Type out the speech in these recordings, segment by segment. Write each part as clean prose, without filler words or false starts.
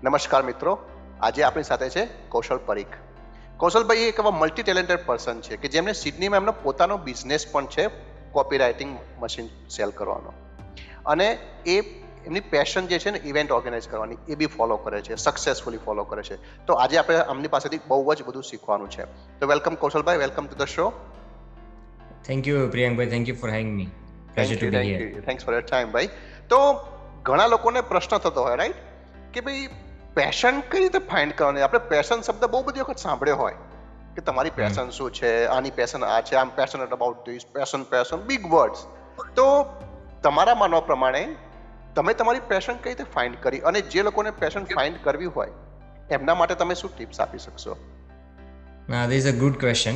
નમસ્કાર મિત્રો, આજે આપણી સાથે છે કૌશલ પરીખ. કૌશલભાઈ એક એવા મલ્ટી ટેલેન્ટેડ પર્સન છે કે જેમને સિડનીમાં એમનો પોતાનો બિઝનેસ પણ છે, કોપી રાઇટિંગ મશીન સેલ કરવાનો. અને એ એમની પેશન જે છે ને ઇવેન્ટ ઓર્ગેનાઇઝ કરવાની, એ બી ફોલો કરે છે, સક્સેસફુલી ફોલો કરે છે. તો આજે આપણે આમની પાસેથી બહુ જ બધું શીખવાનું છે. તો welcome કૌશલભાઈ, welcome to the show. Thank you, Priyank. Thank you for having me. Pleasure to be here. Thanks for your time ભાઈ. તો ઘણા લોકોને પ્રશ્ન થતો હોય, રાઈટ, કે ભાઈ પેશન કઈ રીતે ફાઇન્ડ કરવાની. આપણે પેશન શબ્દ બહુ બધી વખત સાંભળ્યો હોય કે તમારી પેશન શું છે, આની પેશન આ છે, આમ passionate about this, passion big words. તો તમારા માનવા પ્રમાણે તમે તમારી પેશન કઈ રીતે ફાઇન્ડ કરી, અને જે લોકોને પેશન ફાઇન્ડ કરવી હોય એમના માટે તમે શું ટિપ્સ આપી શકશો? This is a good question.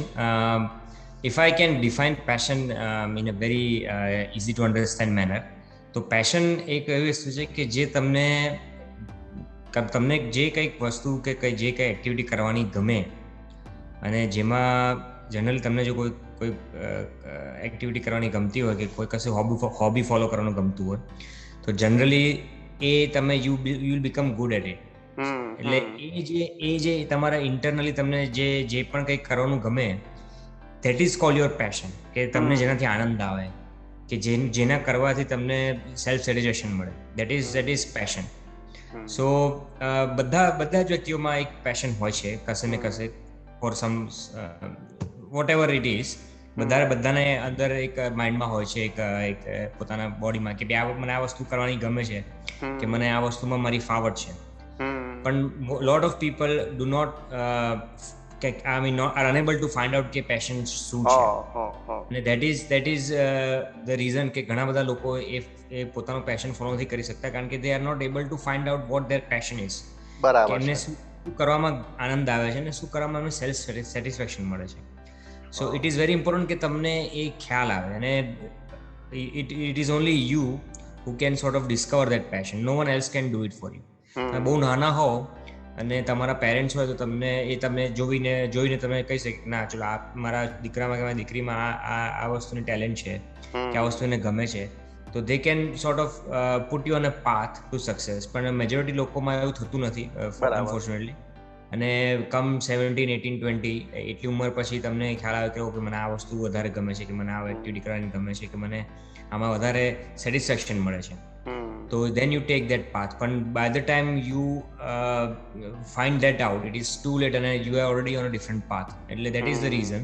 If I can define passion in a very easy to understand manner, તો પેશન એક એવી વસ્તુ છે કે જે તમને જે કંઈક વસ્તુ કે જે કંઈ એક્ટિવિટી કરવાની ગમે, અને જેમાં જનરલી તમને જો કોઈ એક્ટિવિટી કરવાની ગમતી હોય કે કોઈ કશે હોબી ફોલો કરવાનું ગમતું હોય, તો જનરલી એ તમે you will become good at it. એટલે એ જે તમારા ઇન્ટરનલી તમને જે પણ કંઈક કરવાનું ગમે, that is call your passion. કે તમને જેનાથી આનંદ આવે, કે જેના કરવાથી તમને સેલ્ફ સેટિસ્ફેક્શન મળે, દેટ ઇઝ પેશન. સો બધા જ વ્યક્તિઓમાં એક પેશન હોય છે કશે ને કશે, for some whatever it is. બધાને અંદર એક માઇન્ડમાં હોય છે, એક પોતાના બોડીમાં, કે મને આ વસ્તુ કરવાની ગમે છે, કે મને આ વસ્તુમાં મારી ફાવટ છે. પણ lot of people do not are unable to find out કે પેશન શું છે. અને that is the reason કે ઘણા બધા લોકો એ પોતાનો પેશન ફોલો નથી કરી શકતા, કારણ કે they are not able to find out what their passion is. બરાબર. એમને શું કરવામાં આનંદ આવે છે અને શું કરવામાં એમને સેલ્ફ સેટિસ્ફેક્શન મળે છે. So it is very important કે તમને એ ખ્યાલ આવે, અને it is only you who can sort of discover that passion. No one else can do it for you. તમે બહુ નાના હો અને તમારા પેરેન્ટ્સ હોય તો તમે જોઈને તમે કહી શકે ના, ચલો આ મારા દીકરામાં કે મારી દીકરીમાં આ વસ્તુની ટેલેન્ટ છે, કે આ વસ્તુ એને ગમે છે, તો they can sort of put you on a path to success. પણ મેજોરિટી લોકોમાં એવું થતું નથી, અનફોર્ચ્યુનેટલી. અને કમ 17, 18, 20 એટલી ઉંમર પછી તમને ખ્યાલ આવે કે મને આ વસ્તુ વધારે ગમે છે, કે મને આ એક્ટિવિટી કરવાની ગમે છે, કે મને આમાં વધારે સેટિસ્ફેક્શન મળે છે. So then you take that path. But by the time you find that out, it is too late and you are already on a different path. And that is the reason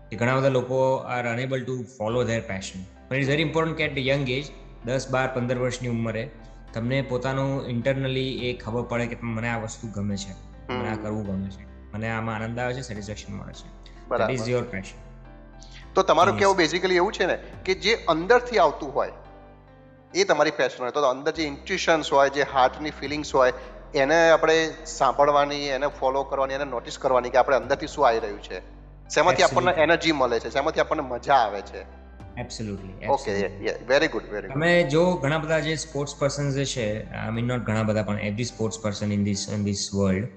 કે ઘણા બધા લોકો are unable to follow their passion. But it is very important કે at a young age, 10, 12, 15 વર્ષની ઉંમરે તમને પોતાનું internally એ ખબર પડે કે મને આ વસ્તુ ગમે છે, મને આ કરવું ગમે છે, મને આમાં આનંદ આવે છે, સેટિસ્ફેક્શન મળે છે. That is your passion. તો તમારું કેવું બેઝિકલી એવું છે ને કે જે અંદરથી આવતું હોય એ તમારી પેશન હોય. તો અંદર જે ઇન્ટ્યુશન્સ હોય, જે હાર્ટની ફિલિંગ્સ હોય, એને આપણે સાંભળવાની, એને ફોલો કરવાની, એને નોટિસ કરવાની કે આપણે અંદરથી શું આવી રહ્યું છે, શેમાંથી આપણને એનર્જી મળે છે, શેમાંથી આપણને મજા આવે છે. એબ્સોલ્યુટલી. Okay, very good. તમે જો ઘણા બધા જે સ્પોર્ટ્સ પર્સન જે છે, આઈ મીન નોટ ઘણા બધા, પણ every sports person in this world,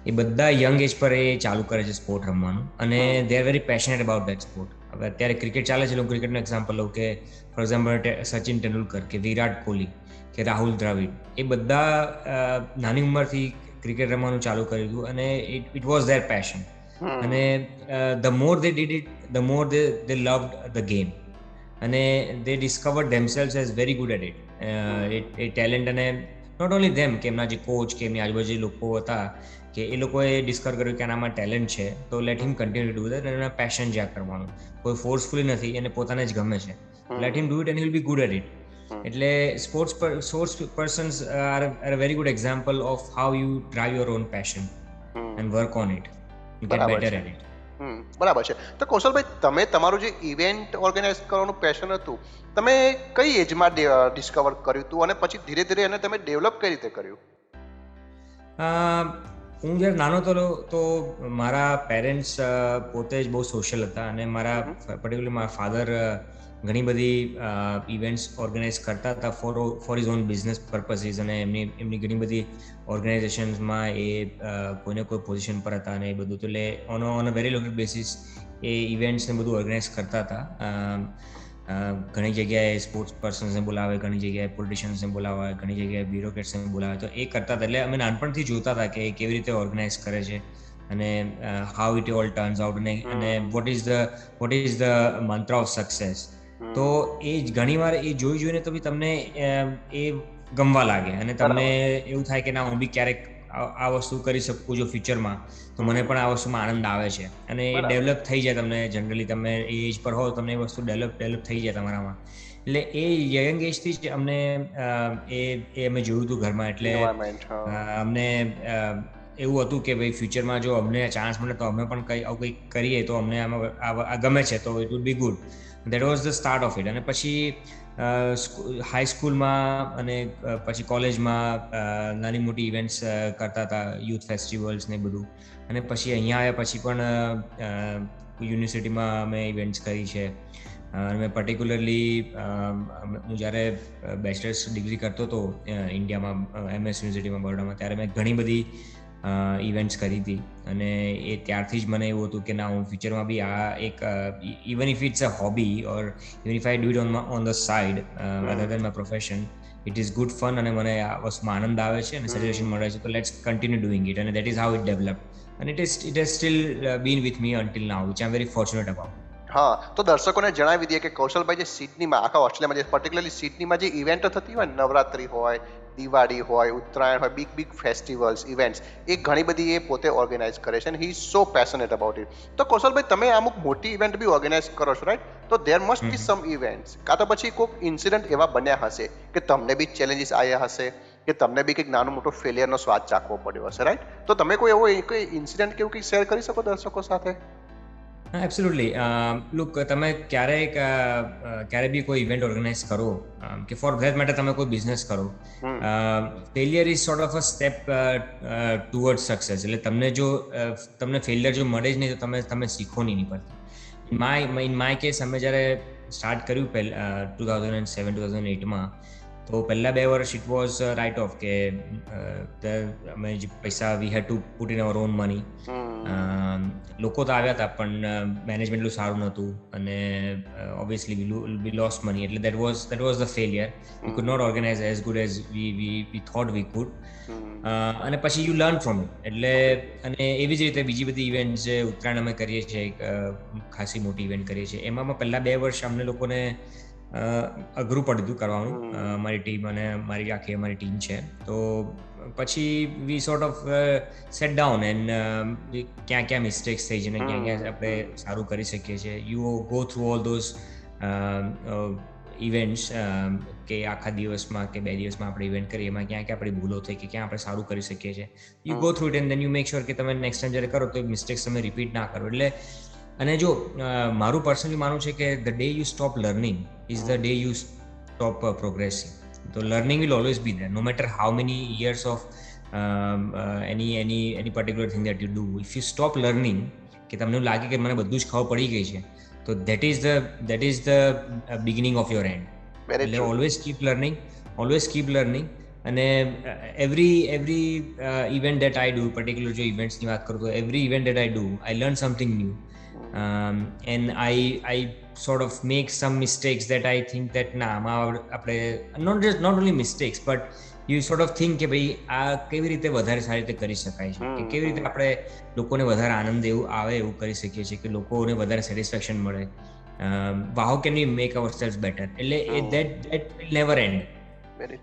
એ બધા યંગ એજ પર એ ચાલુ કરે છે સ્પોર્ટ રમવાનું, અને they are very passionate about that sport. હવે અત્યારે ક્રિકેટ ચાલે છે, ક્રિકેટનું એક્ઝામ્પલ લઉં કે ફોર એક્ઝામ્પલ સચિન તેંડુલકર, કે વિરાટ કોહલી, કે રાહુલ દ્રવિડ, એ બધા નાની ઉંમરથી ક્રિકેટ રમવાનું ચાલુ કર્યું હતું, અને ઇટ વોઝ ધેર પેશન. અને the more they did it, the more they loved the game, અને they discovered themselves as very good at it. A talent, અને નોટ ઓનલી ધેમ, કે એમના જે કોચ કે એમની આજુબાજુ લોકો હતા, કે એ લોકોએ ડિસ્કવર કર્યું કે આનામાં ટેલેન્ટ છે, તો late him continue to do that. અને એના પેશન જ્યાં કરવાનું, કોઈ ફોર્સફુલી નથી, એને પોતાને જ ગમે છે, let him do it and he will be good at it. એટલે sports persons are a very good example of how you drive your own passion and work on it, get better at it. બરાબર છે. તો કૌશલભાઈ, તમે તમારું જે event organise કરવાનું passion હતું, તમે કઈ એજમાં ડિસ્કવર કર્યું હતું, અને પછી ધીરે ધીરે એને તમે ડેવલપ કઈ રીતે કર્યું? હું જ્યારે નાનો હતો તો મારા પેરેન્ટ્સ પોતે જ બહુ સોશિયલ હતા, અને મારા પર્ટિક્યુલરલી મારા ફાધર ઘણી બધી ઇવેન્ટ્સ ઓર્ગેનાઇઝ કરતા હતા ફોર હિઝ ઓન બિઝનેસ પર્પસીસ, અને એમની ઘણી બધી ઓર્ગેનાઇઝેશન્સમાં એ કોઈને કોઈ પોઝિશન પર હતા, અને એ બધું. તો એટલે on a very local basis એ ઇવેન્ટ્સને બધું ઓર્ગેનાઇઝ કરતા હતા. ઘણી જગ્યાએ સ્પોર્ટ્સ પર્સન્સને બોલાવે, ઘણી જગ્યાએ પોલિટિશિયન્સને બોલાવે, ઘણી જગ્યાએ બ્યુરોક્રેટ્સને બોલાવે. તો એ કરતા હતા. એટલે અમે નાનપણથી જોતા હતા કે એ કેવી રીતે ઓર્ગેનાઇઝ કરે છે અને how it all turns out અને વોટ ઇઝ ધ મંત્ર ઓફ સક્સેસ. તો એ ઘણીવાર એ જોઈને તો બી તમને એ ગમવા લાગે અને તમને એવું થાય કે ના, હું બી ક્યારેક આ વસ્તુ કરી શકું જો ફ્યુચરમાં, તો મને પણ આ વસ્તુમાં આનંદ આવે છે. અને એ ડેવલપ થઈ જાય. તમને જનરલી તમે એ એજ પર હો, તમને એ વસ્તુ ડેવલપ થઈ જાય તમારામાં. એટલે એ યંગ એજથી જ અમને એ અમે જોયું હતું ઘરમાં. એટલે અમને એવું હતું કે ભાઈ ફ્યુચરમાં જો અમને ચાન્સ મળે તો અમે પણ કંઈક કરીએ તો અમને આમાં ગમે છે, તો it would be good. That was the start of it. અને પછી હાઈસ્કૂલમાં અને પછી કોલેજમાં નાની મોટી ઇવેન્ટ્સ કરતા હતા, યુથ ફેસ્ટિવલ્સ ને બધું. અને પછી અહીંયા આવ્યા પછી પણ યુનિવર્સિટીમાં અમે ઇવેન્ટ્સ કરી છે. મેં પર્ટિક્યુલરલી હું જ્યારે બેચલર્સ ડિગ્રી કરતો હતો ઇન્ડિયામાં, MS યુનિવર્સિટીમાં બરોડામાં, ત્યારે મેં ઘણી બધી ઇવેન્ટ્સ કરી હતી. અને એ ત્યારથી જ મને એવું હતું કે ના, હું ફ્યુચરમાં બી આ એક even if it's a hobby or even if I do it on the side other than my profession, it is good fun અને મને આ વસ્તુમાં આનંદ આવે છે અને સેટિસ્ફેક્શન મળે છે. તો લેટ્સ કન્ટિન્યુ ડુઇંગ ઇટ. અને that is how it develop. અને it has still been with me until now, which I am very fortunate about. હા, તો દર્શકોને જણાવી દઈએ કે કૌશલભાઈ જે સિડનીમાં, આખા ઓસ્ટ્રેલિયામાં, જે પર્ટિક્યુલરલી સિડનીમાં જે ઇવેન્ટો થતી હોય, નવરાત્રી હોય, દિવાળી હોય, ઉત્તરાયણ હોય, બિગ ફેસ્ટિવલ્સ, ઇવેન્ટ્સ, એ ઘણી બધી એ પોતે ઓર્ગેનાઇઝ કરે છે. અને he is so passionate about it. તો કૌશલભાઈ, તમે અમુક મોટી ઇવેન્ટ બી ઓર્ગેનાઇઝ કરો છો, રાઈટ? તો દેર મસ્ટ બી સમ ઇવેન્ટ્સ, કાં તો પછી કોઈક ઇન્સિડન્ટ એવા બન્યા હશે કે તમને બી ચેલેન્જીસ આવ્યા હશે, કે તમને બી કંઈક નાનો મોટો ફેલિયરનો સ્વાદ ચાખવો પડ્યો હશે, રાઈટ? તો તમે કોઈ એવો કોઈ ઇન્સિડન્ટ કેવું કંઈક શેર કરી શકો દર્શકો સાથે? એબ્સોલ્યુટલી. લુક, તમે ક્યારે બી કોઈ ઇવેન્ટ ઓર્ગેનાઇઝ કરો કે ફોર ધેટ મેટર તમે કોઈ બિઝનેસ કરો, failure is sort of a step toward success. એટલે તમને ફેલિયર જો મળે જ નહીં તો તમે શીખો નહીં પરથી. ઇન માય કેસ, અમે જ્યારે સ્ટાર્ટ કર્યું 2007-2008માં, તો પહેલા 2 વર્ષ ઇટ વોઝ રાઇટ ઓફ કે અમે જે પૈસા we had to put in our own money. લોકો તો આવ્યા હતા પણ મેનેજમેન્ટ એટલું સારું નહોતું અને ઓબ્વિયસલી વી લોસ્ટ મની. એટલે that was the failure. We could not organise as good as we thought we could. અને પછી યુ લર્ન ફ્રોમ ઇટ. એટલે અને એવી જ રીતે બીજી બધી ઇવેન્ટ, જે ઉત્તરાયણ અમે કરીએ છીએ, એક ખાસી મોટી ઇવેન્ટ કરીએ છીએ, એમાં પહેલા 2 વર્ષ અમને લોકોને અઘરું પડ્યું હતું કરવાનું, મારી ટીમ અને અમારી ટીમ છે. તો પછી we sort of sat down and ક્યાં મિસ્ટેક્સ થઈ છે ને ક્યાં આપણે સારું કરી શકીએ છીએ. You go through all those events કે આખા દિવસમાં કે 2 દિવસમાં આપણે ઇવેન્ટ કરીએ, એમાં ક્યાં આપણી ભૂલો થઈ કે ક્યાં આપણે સારું કરી શકીએ છીએ. You go through it and then you make sure કે તમે નેક્સ્ટ ટાઈમ જ્યારે કરો તો મિસ્ટેક્સ તમે રિપીટ ના કરો. એટલે અને જો મારું પર્સનલી માનવું છે કે the day you stop learning is the day you stop progressing. તો learning will always be there, no matter how many years of any particular thing that you do. If you stop learning, કે તમને એવું લાગે કે મને બધું જ ખબર પડી ગઈ છે, તો that is the beginning of your end. એટલે always keep learning. અને every event that I do, particularly જો events ની વાત કરું તો every event that I do, I learn something new. And I sort of make some mistakes that I think that આપણે not only mistakes but you sort of think કે ભાઈ આ કેવી રીતે વધારે સારી રીતે કરી શકાય છે, કે કેવી રીતે આપણે લોકોને વધારે આનંદ આવે એવું કરી શકીએ છીએ, કે લોકોને વધારે સેટિસ્ફેક્શન મળે. how can we make ourselves better? એટલે that will never end,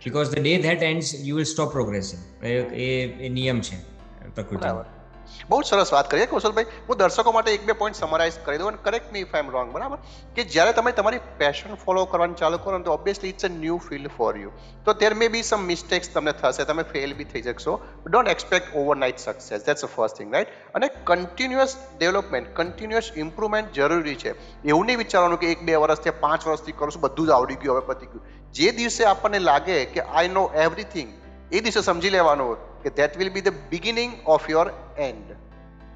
because the day that ends you will stop progressing. એ નિયમ છે પ્રકૃતિનો. બહુ સરસ વાત કરીએ કૌશલભાઈ. હું દર્શકો માટે 1-2 પોઈન્ટ સમરાઇઝ કરી દઉં, અને correct me if I M wrong, બરાબર? કે જ્યારે તમે તમારી પેશન ફોલો કરવાનું ચાલુ કરો ને, તો obviously it's a new field for you. તો there May B sum mistakes તમને થશે, તમે ફેલ બી થઈ શકશો. Don't expect overnight success, that's the first thing, right? અને કન્ટિન્યુઅસ ડેવલપમેન્ટ, કન્ટિન્યુઅસ ઇમ્પ્રુવમેન્ટ જરૂરી છે. એવું નહીં વિચારવાનું કે 1-2 વર્ષથી 5 વર્ષથી કરું છું, બધું જ આવડી ગયું, હવે પતી ગયું. જે દિવસે આપણને લાગે કે આઈ નો એવરીથિંગ, એ દિવસે સમજી લેવાનું કે that will be the beginning of your end.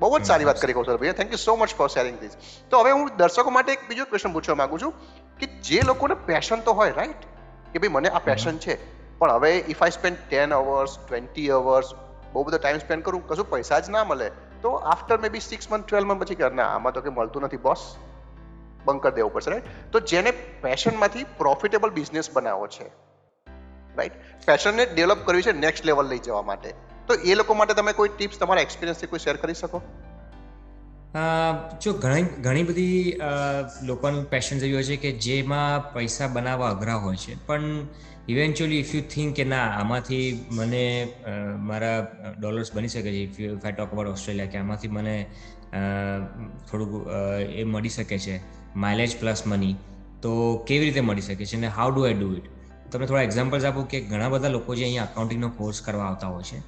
બહુ જ સારી વાત કરી કૌશલભાઈ. Thank you so much for sharing this. તો હવે હું દર્શકો માટે એક બીજો ક્વેશ્ચન પૂછવા માંગુ છું કે જે લોકોને પેશન તો હોય, રાઈટ, કે ભાઈ મને આ પેશન છે, પણ હવે if I spend 10 hours 20 hours બહુ બધો ટાઈમ સ્પેન્ડ કરું, કશું પૈસા જ ના મળે, તો આફ્ટર મે બી 6 months 12 months પછી કે ના, આમાં તો કંઈ મળતું નથી બોસ, બંધ કરી દેવું પડશે, રાઈટ? તો જેને પેશનમાંથી પ્રોફિટેબલ બિઝનેસ બનાવવો છે, રાઈટ, પેશનને ડેવલપ કરવી છે નેક્સ્ટ લેવલ લઈ જવા માટે, તો એ લોકો માટે તમે કોઈ ટિપ્સ તમારા એક્સપિરિયન્સથી કોઈ શેર કરી શકો? જો ઘણી બધી લોકોની પેશન એવી હોય છે કે જેમાં પૈસા બનાવવા અઘરા હોય છે, પણ ઇવેન્ચ્યુઅલી ઇફ યુ થિંક કે ના આમાંથી મને મારા ડોલર્સ બની શકે છે, if I talk about Australia, કે આમાંથી મને થોડુંક એ મળી શકે છે, માઇલેજ પ્લસ મની, તો કેવી રીતે મળી શકે છે અને how do I do it? તમને થોડા એક્ઝામ્પલ્સ આપું કે ઘણા બધા લોકો જે અહીંયા અકાઉન્ટિંગનો કોર્સ કરવા આવતા હોય છે,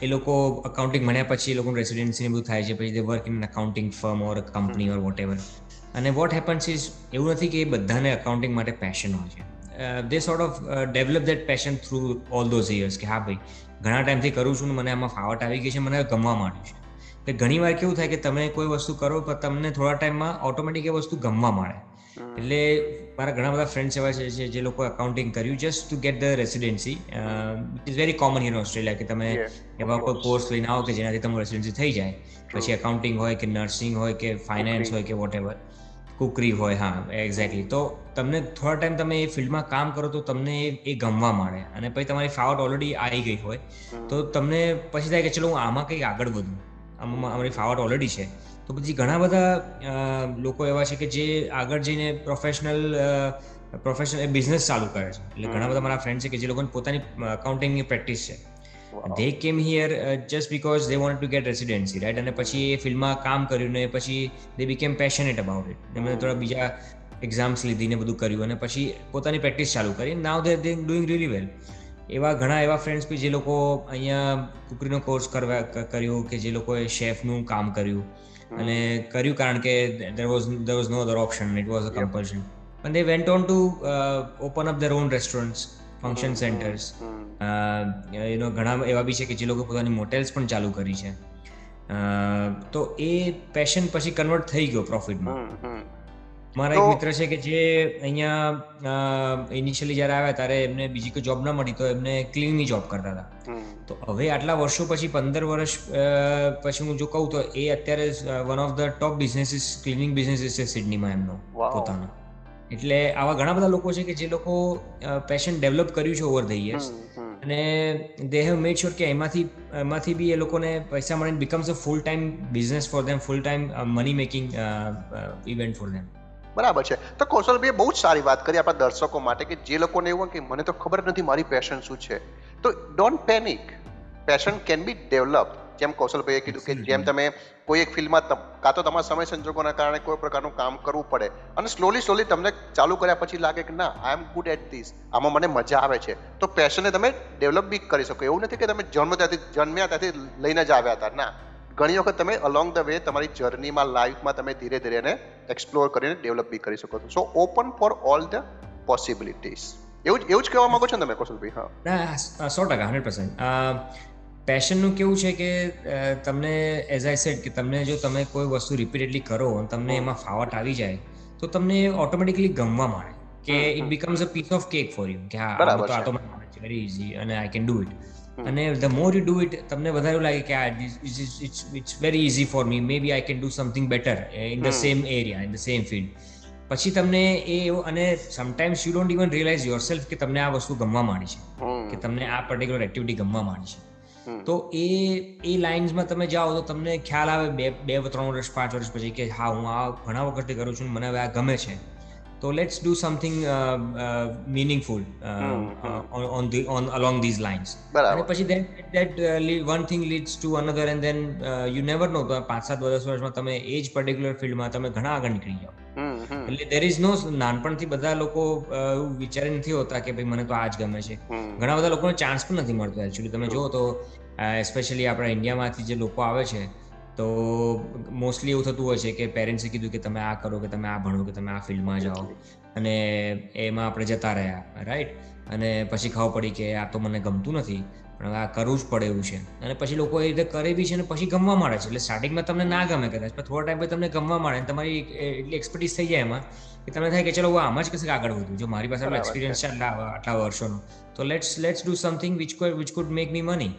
એ લોકો અકાઉન્ટિંગ ભણ્યા પછી એ લોકોનું રેસિડેન્સી બધું થાય છે, પછી they work in accounting firm or company or whatever. અને વોટ હેપન્સ ઇઝ એવું નથી કે એ બધાને અકાઉન્ટિંગ માટે પેશન હોય છે. They sort of develop that passion through all those years, કે હા ભાઈ ઘણા ટાઈમથી કરું છું ને મને આમાં ફાવટ આવી ગઈ છે, મને ગમવા માંડ્યું છે. એટલે ઘણી વાર કેવું થાય કે તમે કોઈ વસ્તુ કરો પણ તમને થોડા ટાઈમમાં ઓટોમેટિક એ વસ્તુ ગમવા માંડે. એટલે મારા ઘણા બધા ફ્રેન્ડ્સ એવા છે જે લોકો અકાઉન્ટિંગ કર્યું just two get the residency. It is very common here in Australia કે તમે એવા કોઈ કોર્સ લઈને આવો કે જેનાથી તમારું રેસિડેન્સી થઈ જાય, પછી અકાઉન્ટિંગ હોય કે નર્સિંગ હોય કે ફાઇનાન્સ હોય કે વોટ એવર, કુકરી હોય, હા એક્ઝેક્ટલી. તો તમને થોડા ટાઈમ તમે એ ફિલ્ડમાં કામ કરો તો તમને એ ગમવા માંડે, અને પછી તમારી ફાવટ ઓલરેડી આવી ગઈ હોય તો તમને પછી થાય કે ચલો હું આમાં કંઈક આગળ વધું, અમારી ફાવટ ઓલરેડી છે. તો પછી ઘણા બધા લોકો એવા છે કે જે આગળ જઈને પ્રોફેશનલ બિઝનેસ ચાલુ કરે છે. એટલે ઘણા બધા મારા ફ્રેન્ડ છે કે જે લોકોને પોતાની અકાઉન્ટિંગની પ્રેક્ટિસ છે. They came here just because they wanted to get residency, right? અને પછી એ ફિલ્ડમાં કામ કર્યું ને પછી they became passionate about it. એમણે થોડા બીજા એક્ઝામ્સ લીધી ને બધું કર્યું અને પછી પોતાની પ્રેક્ટિસ ચાલુ કરી. Now they doing really well. એવા ઘણા એવા ફ્રેન્ડ્સ બી જે લોકો અહીંયા કુકરીનો કોર્સ કર્યો, કે જે લોકોએ શેફનું કામ કર્યું અને કર્યું કારણ કે there was no other option, it was a compulsion. And they went on to open up their own restaurants, function centers. ઘણા એવા બી છે કે જે લોકો પોતાની મોટેલ્સ પણ ચાલુ કરી છે. તો એ પેશન પછી કન્વર્ટ થઈ ગયો પ્રોફિટમાં. મારા એક મિત્ર છે કે જે અહીંયા ઇનિશિયલી જ્યારે આવ્યા ત્યારે એમને બીજી કોઈ જોબ ના મળી તો એમને ક્લીનિંગની જોબ કરતા હતા. તો હવે આટલા વર્ષો પછી 15 વર્ષ પછી હું જો કહું તો એ અત્યારે one of the top businesses, cleaning businesses છે સિડનીમાં એમનો પોતાનો. એટલે આવા ઘણા બધા લોકો છે કે જે લોકો પેશન ડેવલપ કર્યું છે ઓવર ધ યર્સ, અને દે હેવ મેડ શ્યોર કે એમાંથી બી એ લોકોને પૈસા મળીને becomes a full time business for them, full time money making event for them. બરાબર છે. તો કૌશલભાઈએ બહુ જ સારી વાત કરી આપણા દર્શકો માટે કે જે લોકોને એવું કે મને તો ખબર નથી મારી પેશન શું છે, તો don't panic, passion can be develop. જેમ કૌશલભાઈએ કીધું કે જેમ તમે કોઈ એક ફિલ્ડમાં કાં તો તમારા સમય સંજોગોના કારણે કોઈ પ્રકારનું કામ કરવું પડે અને સ્લોલી તમને ચાલુ કર્યા પછી લાગે કે ના આઈ એમ ગુડ એટ ધીસ, આમાં મને મજા આવે છે, તો પેશનને તમે ડેવલપ બી કરી શકો. એવું નથી કે તમે જન્મ્યા ત્યાંથી લઈને જ આવ્યા હતા, ના, ઘણી વખત તમે અલોંગ ધ વે તમારી જર્નીમાં, લાઈફમાં તમે ધીરે ધીરે એને એક્સપ્લોર કરીને ડેવલપ બી કરી શકો છો. So open for all the possibilities. એવું જ કહેવા માંગો છો ને તમે કૌશલભાઈ? હા, 100%, 100%. પેશનનું કેવું છે કે તમને એઝ આઈ સેડ કે તમને જો તમે કોઈ વસ્તુ રિપીટેડલી કરો અને તમને એમાં ફાવટ આવી જાય તો તમને ઓટોમેટિકલી ગમવા માંડે, કે it becomes a piece of cake for you, કે હા આ તો વેરી ઇઝી અને આઈ કેન ડુ ઇટ. અને the more you do it તમને વધારે લાગે કે it's very easy for me, maybe I can do something better in the same area, in the same field. પછી તમને એ, અને sometimes you don't even realise yourself કે તમને આ વસ્તુ ગમવા માંડી છે, કે તમને આ પર્ટિક્યુલર એક્ટિવિટી ગમવા માંડી છે. તો એ લાઇન્સમાં તમે જાઓ તો તમને ખ્યાલ આવે 2-3 વર્ષ 5 વર્ષ પછી કે હા હું આ ઘણા વખતથી કરું છું, મને હવે આ ગમે છે, તો let's do something meaningful on along these lines. અને પછી that one thing leads to another and then you never know, 5-7 વર્ષમાં તમે એ જ પર્ટિક્યુલર ફિલ્ડમાં તમે ઘણા આગળ નીકળી જાઓ. એટલે there is no, નાનપણથી બધા લોકો વિચારી નથી હોતા કે ભાઈ મને તો આ જ ગમે છે. ઘણા બધા લોકોને ચાન્સ પણ નથી મળતો એકચ્યુઅલી. તમે જુઓ તો એસ્પેશિયલી આપણા ઇન્ડિયામાંથી જે લોકો આવે છે તો મોસ્ટલી એવું થતું હોય છે કે પેરેન્ટ્સે કીધું કે તમે આ કરો, કે તમે આ ભણો, કે તમે આ ફિલ્ડમાં જાઓ, અને એમાં આપણે જતા રહ્યા, રાઈટ. અને પછી ખબર પડી કે આ તો મને ગમતું નથી, પણ હવે આ કરવું જ પડે એવું છે. અને પછી લોકો એ રીતે કરે બી છે અને પછી ગમવા માંડે છે. એટલે સ્ટાર્ટિંગમાં તમને ના ગમે કદાચ, પણ થોડા ટાઈમ પછી તમને ગમવા માંડે અને તમારી એટલી એક્સપર્ટીસ થઈ જાય એમાં કે તમને થાય કે ચલો હું આમાં જ કશે આગળ વધું. જો મારી પાસે એક્સપિરિયન્સ છે આટલા વર્ષોનો, તો let's do something which could make me money.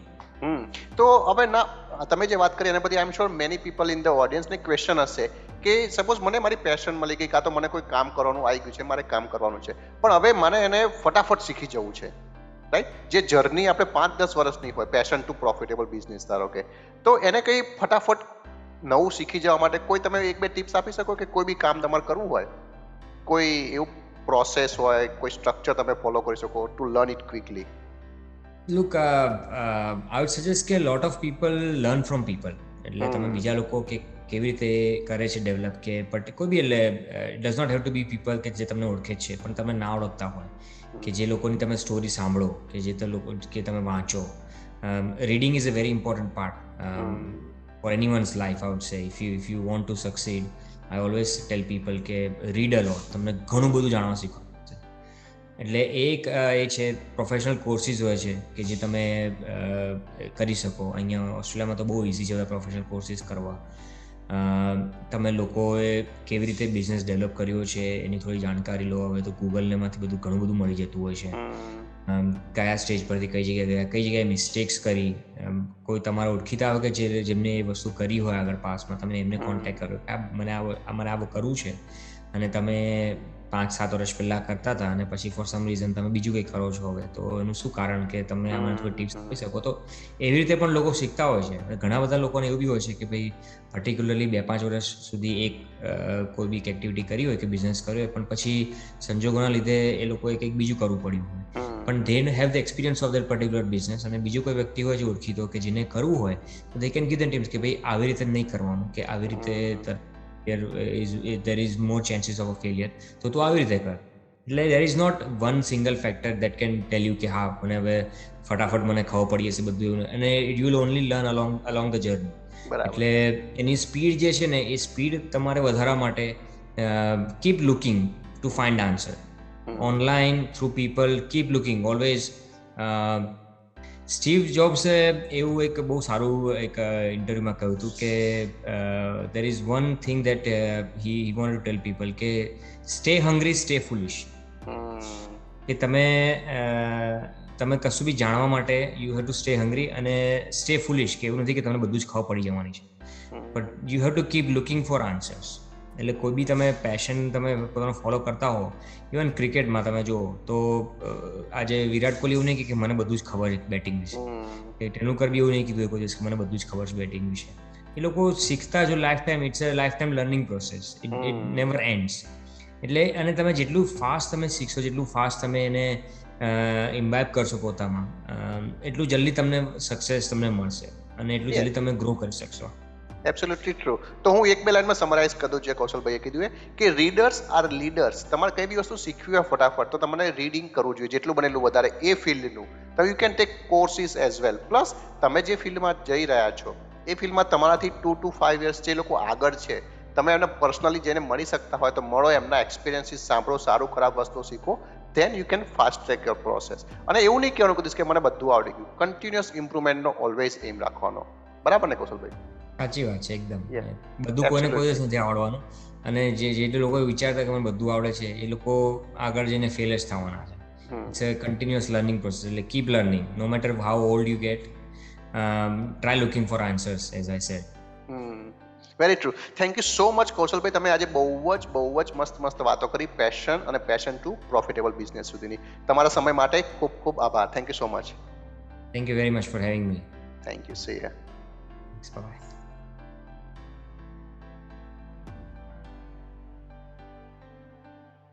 તો હવે ના, તમે જે વાત કરી એના પછી I am sure many people in the ઓડિયન્સને ક્વેશ્ચન હશે કે સપોઝ મને મારી પેશન મળી ગઈ, કાં તો મને કોઈ કામ કરવાનું આવી ગયું છે, મારે કામ કરવાનું છે, પણ હવે મને એને ફટાફટ શીખી જવું છે, રાઈટ? જે જર્ની આપણે 5-10 વર્ષની હોય, પેશન ટુ પ્રોફિટેબલ બિઝનેસ ધારો કે, તો એને કંઈ ફટાફટ નવું શીખી જવા માટે કોઈ તમે 1-2 ટિપ્સ આપી શકો કે કોઈ બી કામ તમારે કરવું હોય, કોઈ એવું પ્રોસેસ હોય, કોઈ સ્ટ્રક્ચર તમે ફોલો કરી શકો to learn it quickly? Look, I would suggest કે lot of people learn from people. એટલે તમે બીજા લોકો કે કેવી રીતે કરે છે ડેવલપ કે કોઈ બી, એટલે it does not have to be people કે જે તમને ઓળખે છે પણ તમે ના ઓળખતા હોય, કે જે લોકોની તમે સ્ટોરી સાંભળો, કે જે લોકો કે તમે વાંચો. Reading is a very important part for anyone's life, I would say. If you want to succeed, I always tell people કે read a lot, તમને ઘણું બધું જાણવા શીખો. એટલે એક એ છે પ્રોફેશનલ કોર્સિસ હોય છે કે જે તમે કરી શકો. અહીંયા ઓસ્ટ્રેલિયામાં તો બહુ ઇઝી છે પ્રોફેશનલ કોર્સિસ કરવા. તમે લોકોએ કેવી રીતે બિઝનેસ ડેવલપ કર્યો છે એની થોડી જાણકારી લો. હવે તો ગૂગલનેમાંથી બધું ઘણું બધું મળી જતું હોય છે. કયા સ્ટેજ પરથી કઈ જગ્યાએ ગયા, કઈ જગ્યાએ મિસ્ટેક્સ કરી. કોઈ તમારા ઓળખીતા આવે કે જેમને એ વસ્તુ કરી હોય આગળ પાસમાં, તમે એમને કોન્ટેક્ટ કરો, મને આવું કરવું છે, અને તમે 5-7 વર્ષ પહેલાં કરતા હતા અને પછી ફોર સમ રીઝન તમે બીજું કંઈક કરો છો હવે, તો એનું શું કારણ, કે તમને આમાં થોડી ટિપ્સ આપી શકો. તો એવી રીતે પણ લોકો શીખતા હોય છે. ઘણા બધા લોકોને એવું બી હોય છે કે ભાઈ પર્ટિક્યુલરલી 2-5 વર્ષ સુધી એક કોઈ બી એક્ટિવિટી કરી હોય કે બિઝનેસ કર્યો હોય, પણ પછી સંજોગોના લીધે એ લોકોએ કંઈક બીજું કરવું પડ્યું હોય, પણ they have the experience of that particular business. અને બીજું કોઈ વ્યક્તિ હોય છે ઓળખીતો કે જેને કરવું હોય, તો they can give them tips કે ભાઈ આવી રીતે નહીં કરવાનું, કે આવી રીતે there is more chances of a failure, તો તું આવી રીતે કર. એટલે there is not one single factor that can tell you કે હા મને હવે ફટાફટ મને ખબર પડી જશે બધું, અને you will only learn along the journey. એટલે એની સ્પીડ જે છે ને, એ સ્પીડ તમારે વધારવા માટે keep looking to find answer online through people, keep looking always. Steve જોબ્સે એવું એક બહુ સારું એક ઇન્ટરવ્યુમાં કહ્યું હતું કે there is one thing that he wanted to tell people કે stay hungry, stay foolish. કે તમે કશું બી જાણવા માટે you have to stay hungry અને stay foolish, કે એવું નથી કે તમને બધું જ ખબર પડી જવાની છે, but you have to keep looking for answers. એટલે કોઈ બી તમે પેશન તમે પોતાનો ફોલો કરતા હો, ઇવન ક્રિકેટમાં તમે જુઓ તો આજે વિરાટ કોહલી એવું નહીં કે મને બધું જ ખબર છે બેટિંગ વિશે, કે તેંડુલકર બી એવું નહીં કીધું કોઈ દિવસ કે મને બધું જ ખબર છે બેટિંગ વિશે. એ લોકો શીખતા જો lifetime, it's a lifetime learning process, it never ends. એટલે અને તમે જેટલું ફાસ્ટ તમે શીખશો, જેટલું ફાસ્ટ તમે એને ઇમ્બાઇબ કરશો પોતામાં, એટલું જલ્દી તમને સક્સેસ તમને મળશે અને એટલું જલ્દી તમે ગ્રો કરી શકશો. Absolutely true. તો હું 1-2 લાઈનમાં સમરાઇઝ કરી દઉં, જે કૌશલભાઈએ કીધું કે રીડર્સ આર લીડર્સ. તમારે કઈ બી વસ્તુ શીખવી હોય ફટાફટ, તો તમારે રીડિંગ કરવું જોઈએ જેટલું બને એટલું વધારે એ ફિલ્ડનું. તો you can take courses as well. Plus તમે જે ફિલ્ડમાં જઈ રહ્યા છો એ ફિલ્ડમાં તમારાથી 2 to 5 years જે લોકો આગળ છે, તમે એમને પર્સનલી જેને મળી શકતા હોય તો મળો, એમના એક્સપિરિયન્સીસ સાંભળો, સારું ખરાબ વસ્તુ શીખો, then you can fast track your process. અને એવું નહીં કહેવાનું કીધું કે મને બધું આવડી ગયું. કન્ટિન્યુઅસ ઇમ્પ્રુવમેન્ટનો ઓલવેઝ એમ રાખવાનો. બરાબર ને કૌશલભાઈ? સાચી વાત છે એકદમ. બધું કોઈને કોઈ દિવસ નથી આવડવાનું, અને જે લોકો વિચારતા કે મને બધું આવડે છે એ લોકો આગળ જઈને ફેલ જ થવાના છે. It's a continuous learning process. એટલે keep learning, no matter how old you get, try looking for answers, as I said. Very true. Thank you so much કૌશલભાઈ. તમે આજે બહુ જ મસ્ત વાતો કરી પેશન અને પેશન ટુ પ્રોફિટેબલ બિઝનેસ સુધીની. તમારા સમય માટે ખૂબ ખૂબ આભાર. Thank you so much. Thank you very much for having me. Thank you. C you. Bye bye.